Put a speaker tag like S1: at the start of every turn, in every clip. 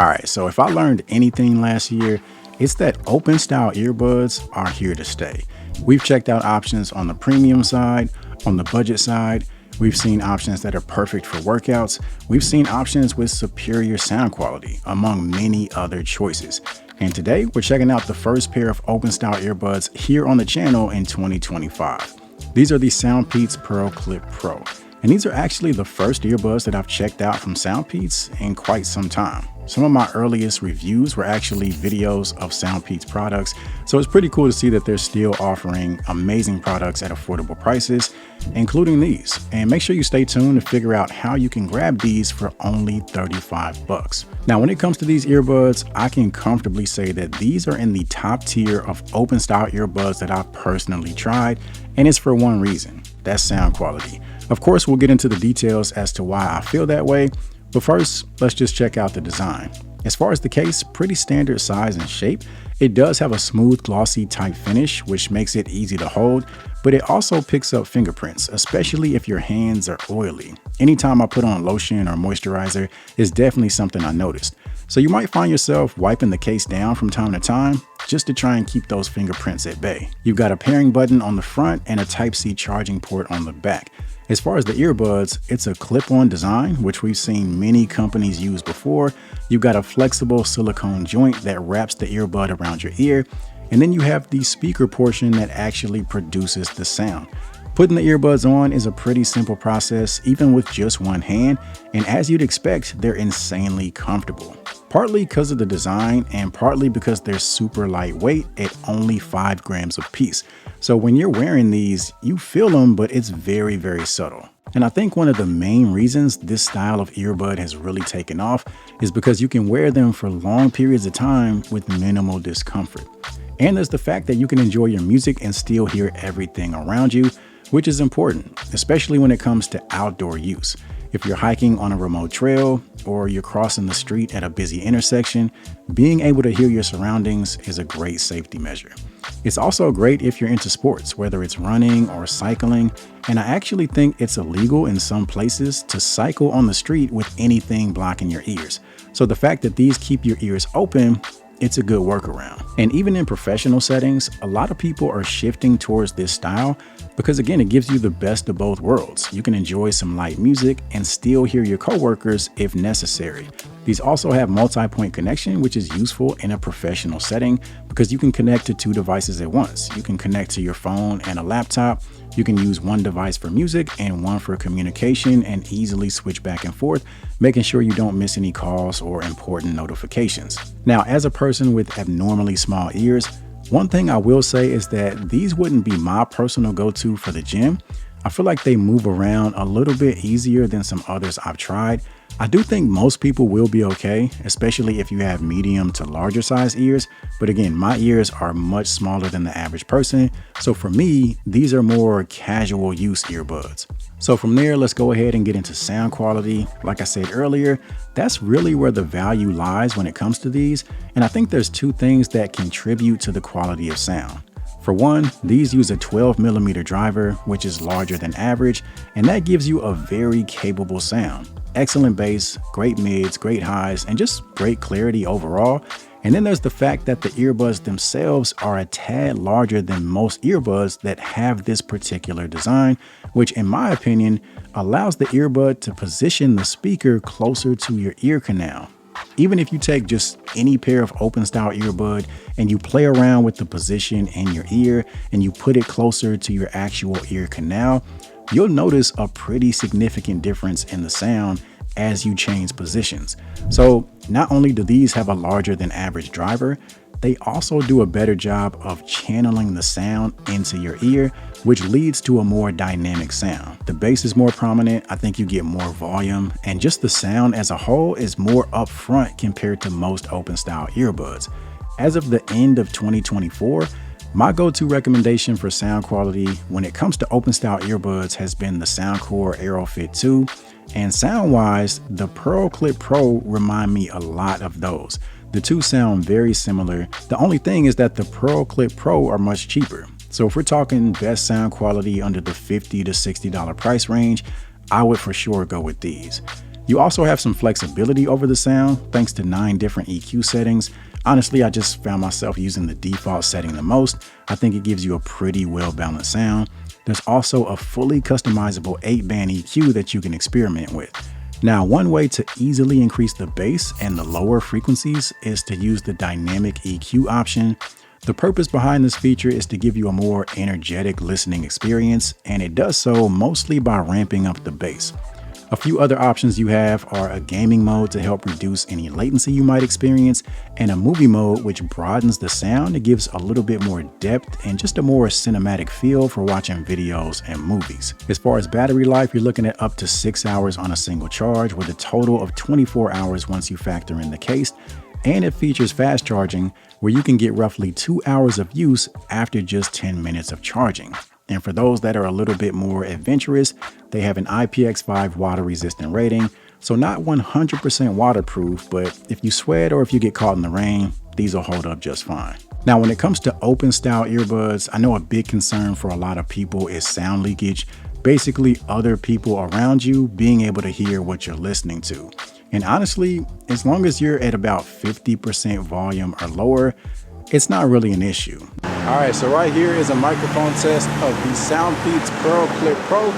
S1: All right, so if I learned anything last year, it's that open style earbuds are here to stay. We've checked out options on the premium side, on the budget side. We've seen options that are perfect for workouts. We've seen options with superior sound quality, among many other choices. And today we're checking out the first pair of open style earbuds here on the channel in 2025. These are the Soundpeats Pearl Clip Pro. And these are actually the first earbuds that I've checked out from Soundpeats in quite some time. Some of my earliest reviews were actually videos of Soundpeats products, so it's pretty cool to see that they're still offering amazing products at affordable prices, including these. And make sure you stay tuned to figure out how you can grab these for only 35 bucks. Now, when it comes to these earbuds, I can comfortably say that these are in the top tier of open style earbuds that I've personally tried, and it's for one reason: that's sound quality. Of course, we'll get into the details as to why I feel that way, but first, let's just check out the design. As far as the case, pretty standard size and shape. It does have a smooth, glossy type finish, which makes it easy to hold, but it also picks up fingerprints, especially if your hands are oily. Anytime I put on lotion or moisturizer, it's definitely something I noticed. So you might find yourself wiping the case down from time to time just to try and keep those fingerprints at bay. You've got a pairing button on the front and a Type-C charging port on the back. As far as the earbuds, it's a clip-on design, which we've seen many companies use before. You've got a flexible silicone joint that wraps the earbud around your ear, and then you have the speaker portion that actually produces the sound. Putting the earbuds on is a pretty simple process, even with just one hand, and as you'd expect, they're insanely comfortable. Partly because of the design and partly because they're super lightweight at only 5 grams a piece. So when you're wearing these, you feel them, but it's very, very subtle. And I think one of the main reasons this style of earbud has really taken off is because you can wear them for long periods of time with minimal discomfort. And there's the fact that you can enjoy your music and still hear everything around you, which is important, especially when it comes to outdoor use. If you're hiking on a remote trail or you're crossing the street at a busy intersection, being able to hear your surroundings is a great safety measure. It's also great if you're into sports, whether it's running or cycling, and I actually think it's illegal in some places to cycle on the street with anything blocking your ears. So the fact that these keep your ears open, it's a good workaround. And even in professional settings, a lot of people are shifting towards this style because, again, it gives you the best of both worlds. You can enjoy some light music and still hear your coworkers if necessary. These also have multi-point connection, which is useful in a professional setting because you can connect to 2 devices at once. You can connect to your phone and a laptop. You can use one device for music and one for communication and easily switch back and forth, making sure you don't miss any calls or important notifications. Now, as a person with abnormally small ears, one thing I will say is that these wouldn't be my personal go-to for the gym. I feel like they move around a little bit easier than some others I've tried. I do think most people will be okay, especially if you have medium to larger size ears. But again, my ears are much smaller than the average person. So for me, these are more casual use earbuds. So from there, let's go ahead and get into sound quality. Like I said earlier, that's really where the value lies when it comes to these. And I think there's 2 things that contribute to the quality of sound. For one, these use a 12mm driver, which is larger than average, and that gives you a very capable sound. Excellent bass, great mids, great highs, and just great clarity overall. And then there's the fact that the earbuds themselves are a tad larger than most earbuds that have this particular design, which in my opinion allows the earbud to position the speaker closer to your ear canal. Even if you take just any pair of open style earbud and you play around with the position in your ear and you put it closer to your actual ear canal, you'll notice a pretty significant difference in the sound as you change positions. So not only do these have a larger than average driver, they also do a better job of channeling the sound into your ear, which leads to a more dynamic sound. The bass is more prominent, I think you get more volume, and just the sound as a whole is more upfront compared to most open style earbuds. As of the end of 2024, my go-to recommendation for sound quality when it comes to open style earbuds has been the Soundcore AeroFit 2, and sound-wise, the Pearl Clip Pro remind me a lot of those. The 2 sound very similar. The only thing is that the Pearl Clip Pro are much cheaper. So if we're talking best sound quality under the $50 to $60 price range, I would for sure go with these. You also have some flexibility over the sound thanks to 9 different EQ settings. Honestly, I just found myself using the default setting the most. I think it gives you a pretty well-balanced sound. There's also a fully customizable 8-band EQ that you can experiment with. Now, one way to easily increase the bass and the lower frequencies is to use the dynamic EQ option. The purpose behind this feature is to give you a more energetic listening experience, and it does so mostly by ramping up the bass. A few other options you have are a gaming mode to help reduce any latency you might experience, and a movie mode which broadens the sound. It gives a little bit more depth and just a more cinematic feel for watching videos and movies. As far as battery life, you're looking at up to 6 hours on a single charge, with a total of 24 hours once you factor in the case. And it features fast charging, where you can get roughly 2 hours of use after just 10 minutes of charging. And for those that are a little bit more adventurous, they have an IPX5 water resistant rating. So not 100% waterproof, but if you sweat or if you get caught in the rain, these will hold up just fine. Now, when it comes to open style earbuds, I know a big concern for a lot of people is sound leakage. Basically, other people around you being able to hear what you're listening to. And honestly, as long as you're at about 50% volume or lower, it's not really an issue. All right, so right here is a microphone test of the Soundpeats Pearl Clip Pro.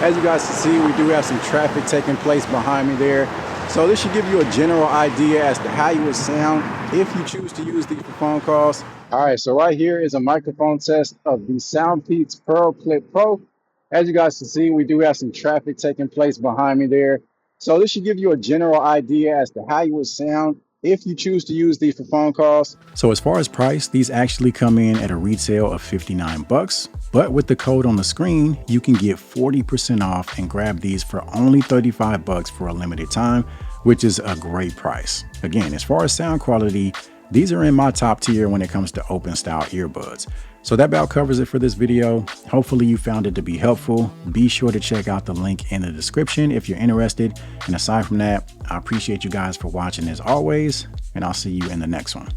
S1: As you guys can see, we do have some traffic taking place behind me there. So this should give you a general idea as to how you would sound if you choose to use these for phone calls. All right, so right here is a microphone test of the Soundpeats Pearl Clip Pro. As you guys can see, we do have some traffic taking place behind me there. So this should give you a general idea as to how you would sound if you choose to use these for phone calls. So as far as price, these actually come in at a retail of $59, but with the code on the screen, you can get 40% off and grab these for only $35 for a limited time, which is a great price. Again, as far as sound quality, these are in my top tier when it comes to open style earbuds. So that about covers it for this video. Hopefully you found it to be helpful. Be sure to check out the link in the description if you're interested. And aside from that, I appreciate you guys for watching as always, and I'll see you in the next one.